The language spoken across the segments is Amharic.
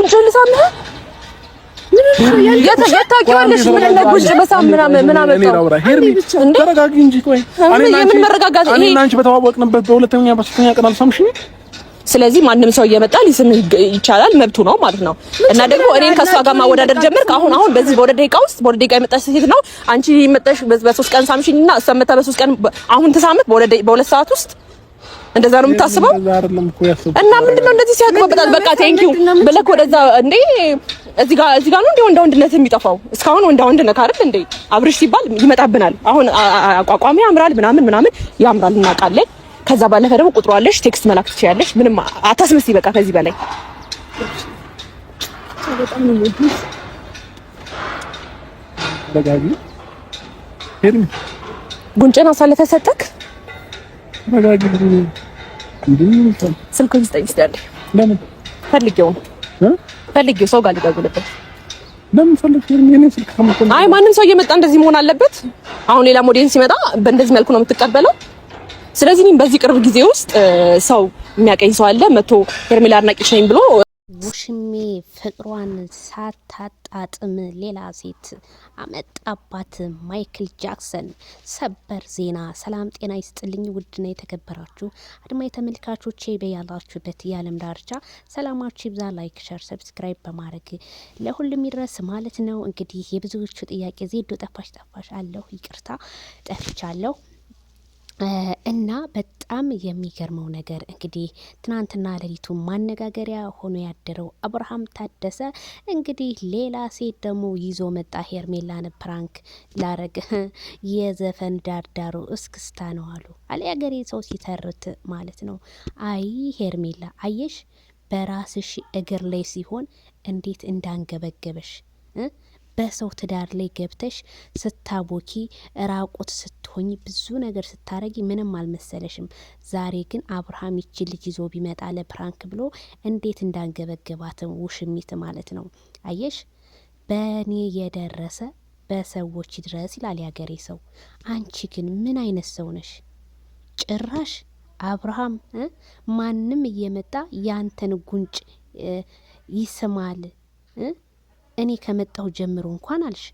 ጉንጭህን ልሳምህ? የታውቂዋለሽ ምን ጉንጭ መሳም ምን አመጣው? ተረጋጊ እንጂ ቆይ የምን መረጋጋት ይሄ? እኔና አንቺ በተዋወቅንበት በሁለተኛ በሶስተኛ ቀን አልሳምሽኝ? ስለዚህ ማንም ሰው እየመጣ ሊስም ይቻላል፣ መብቱ ነው ማለት ነው። እና ደግሞ እኔን ከሷ ጋር ማወዳደር ጀመርክ። አሁን በዚህ በወደ ደቂቃ ውስጥ በወደ ደቂቃ የመጣሽ ሴት ነው አንቺ መጣሽ በ3 ቀን ሳምሽኝና እሷ መጣ በ3 ቀን አሁን ተሳመት በ2 ሰዓት ውስጥ እንደዛ ነው የምታስበው? እና ምንድነው እንደዚህ ሲያግባባታል? በቃ ቴንኪው ብለክ ወደዛ እንዴ እዚህ ጋር ነው እንዴ ወንድነት የሚጠፋው? እስካሁን ወንድ ነህ አይደል እንዴ? አብርሽ ሲባል ይመጣብናል። አሁን አቋቋሚ ያምራል ምናምን ያምራል እናውቃለን። ከዛ ባለፈ ደግሞ ቁጥሩ አለሽ፣ ቴክስት መላክ ትችያለሽ። ምንም አታስመስይ። በቃ ከዚህ በላይ በጣም ነው የምወድሽ። ደጋጊ ሄርሚ ጉንጭን አሳልፈህ ሰጠክ። ደጋጊ ስልኩን ስጠኝ እስቲ አለ። ለምን ፈልጌው ሰው ጋር ሊደውልበት ለምን ፈልጌ የኔ ስልክ ከመጣ አይ ማንም ሰው እየመጣ እንደዚህ መሆን አለበት? አሁን ሌላ ሞዴል ሲመጣ በእንደዚህ መልኩ ነው የምትቀበለው? ስለዚህ እኔም በዚህ ቅርብ ጊዜ ውስጥ ሰው የሚያቀኝ ሰው አለ መቶ ሄርሜላ አድናቂሽ ነኝ ብሎ ውሽሜ ፍቅሯን ሳታጣጥም ሌላ ሴት አመጣባት። ማይክል ጃክሰን ሰበር ዜና። ሰላም ጤና ይስጥልኝ ውድና የተከበራችሁ አድማጭ ተመልካቾቼ በያላችሁበት የዓለም ዳርቻ ሰላማችሁ ይብዛ። ላይክ፣ ሸር፣ ሰብስክራይብ በማድረግ ለሁሉም ይድረስ ማለት ነው። እንግዲህ የብዙዎቹ ጥያቄ ዜዶ ጠፋሽ አለሁ፣ ይቅርታ ጠፍቻለሁ። እና በጣም የሚገርመው ነገር እንግዲህ ትናንትና ሌሊቱ ማነጋገሪያ ሆኖ ያደረው አብርሃም ታደሰ እንግዲህ ሌላ ሴት ደግሞ ይዞ መጣ። ሄርሜላን ፕራንክ ላረግ የዘፈን ዳርዳሩ እስክስታ ነው አሉ አለ ያገሬ ሰው ሲተርት ማለት ነው። አይ ሄርሜላ አየሽ በራስሽ እግር ላይ ሲሆን እንዴት እንዳንገበገበሽ በሰው ትዳር ላይ ገብተሽ ስታቦኪ ራቁት ስትሆኝ ብዙ ነገር ስታረጊ ምንም አልመሰለሽም። ዛሬ ግን አብርሃም ይቺ ልጅ ይዞ ቢመጣ ለፕራንክ ብሎ እንዴት እንዳንገበገባትም ውሽሚት ማለት ነው። አየሽ በእኔ የደረሰ በሰዎች ድረስ ይላል ያገሬ ሰው። አንቺ ግን ምን አይነት ሰው ነሽ? ጭራሽ አብርሃም ማንም እየመጣ ያንተን ጉንጭ ይስማል እኔ ከመጣሁ ጀምሮ እንኳን አልሽ።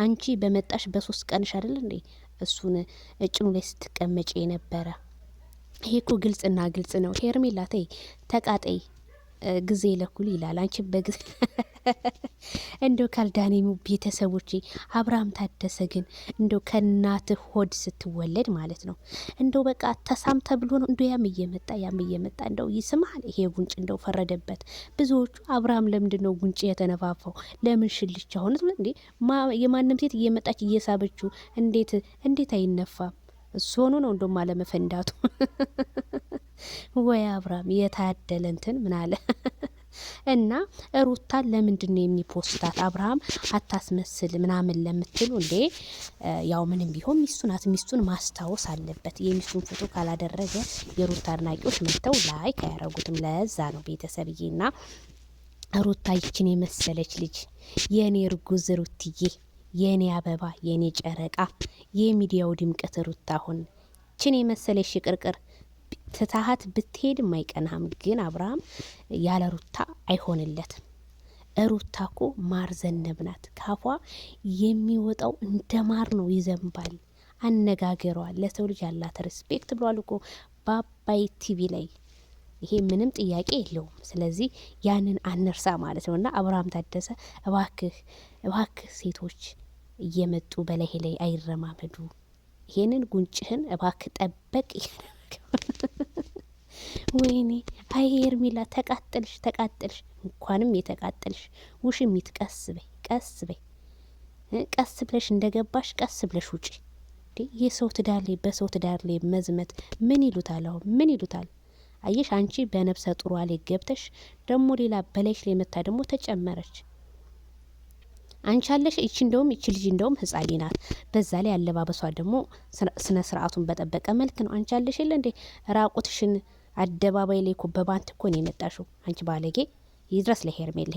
አንቺ በመጣሽ በ3 ቀንሽ አይደል እንዴ እሱን እጭኑ ላይ ስትቀመጪ የነበረ? ይሄ እኮ ግልጽና ግልጽ ነው። ሄርሜላ ተይ ተቃጠይ፣ ጊዜ ለኩል ይላል። አንቺ በጊዜ እንደው ካልዳኔሙ ቤተሰቦቼ አብርሃም ታደሰ ግን እንደው ከእናትህ ሆድ ስትወለድ ማለት ነው እንደው በቃ ተሳም ተብሎ ነው እንደው ያም እየመጣ እንደው ይስማል። ይሄ ጉንጭ እንደው ፈረደበት። ብዙዎቹ አብርሃም ለምንድን ነው ጉንጭ የተነፋፋው? ለምን ሽልቻ ሆነ እንዴ? የማንም ሴት እየመጣች እየሳበችው እንዴት አይነፋም? እሱ ሆኖ ነው እንደውም አለመፈንዳቱ። ወይ አብርሃም የታደለ እንትን ምን አለ እና ሩታን ለምንድን ነው የሚፖስታት? አብርሃም አታስመስል ምናምን ለምትሉ እንዴ ያው ምንም ቢሆን ሚስቱ ናት። ሚስቱን ማስታወስ አለበት። የሚስቱን ፎቶ ካላደረገ የሩታ አድናቂዎች መጥተው ላይክ አያረጉትም። ለዛ ነው ቤተሰብዬና ሩታ ይችን የመሰለች ልጅ የኔ እርጉዝ ሩትዬ፣ የኔ አበባ፣ የኔ ጨረቃ፣ የሚዲያው ድምቀት ሩታ ሆን ይችን የመሰለች ሽቅርቅር ትታሃት ብትሄድ ማይቀናም። ግን አብርሃም ያለ ሩታ አይሆንለትም። ሩታ እኮ ማር ዘነብ ናት። ካፏ የሚወጣው እንደ ማር ነው፣ ይዘንባል። አነጋገሯ ለሰው ልጅ ያላት ሪስፔክት ብሏል እኮ በአባይ ቲቪ ላይ። ይሄ ምንም ጥያቄ የለውም። ስለዚህ ያንን አነርሳ ማለት ነው። እና አብርሃም ታደሰ እባክህ ሴቶች እየመጡ በላይ ላይ አይረማመዱ። ይሄንን ጉንጭህን እባክህ ጠበቅ። ወይኔ አይ ሄርሜላ ተቃጠልሽ። እንኳንም የተቃጠልሽ ውሽሚት፣ ቀስ በይ ቀስ ብለሽ እንደገባሽ ቀስ ብለሽ ውጪ። የሰው ትዳር ላይ በሰው ትዳር ላይ መዝመት ምን ይሉታል? አሁን ምን ይሉታል? አየሽ አንቺ በነፍሰ ጡሯ ላይ ገብተሽ ደግሞ ሌላ በላይሽ ላይ መታ ደግሞ ተጨመረች። አንቺ አለሽ እቺ ልጅ እንደውም ህጻን ናት። በዛ ላይ አለባበሷ ደግሞ ስነ ስርዓቱን በጠበቀ መልክ ነው። አንቺ አለሽ የለ እንዴ ራቁትሽን አደባባይ ላይ እኮ በባንት እኮ ነው የመጣሽው። አንቺ ባለጌ! ይድረስ ለሄርሜላ።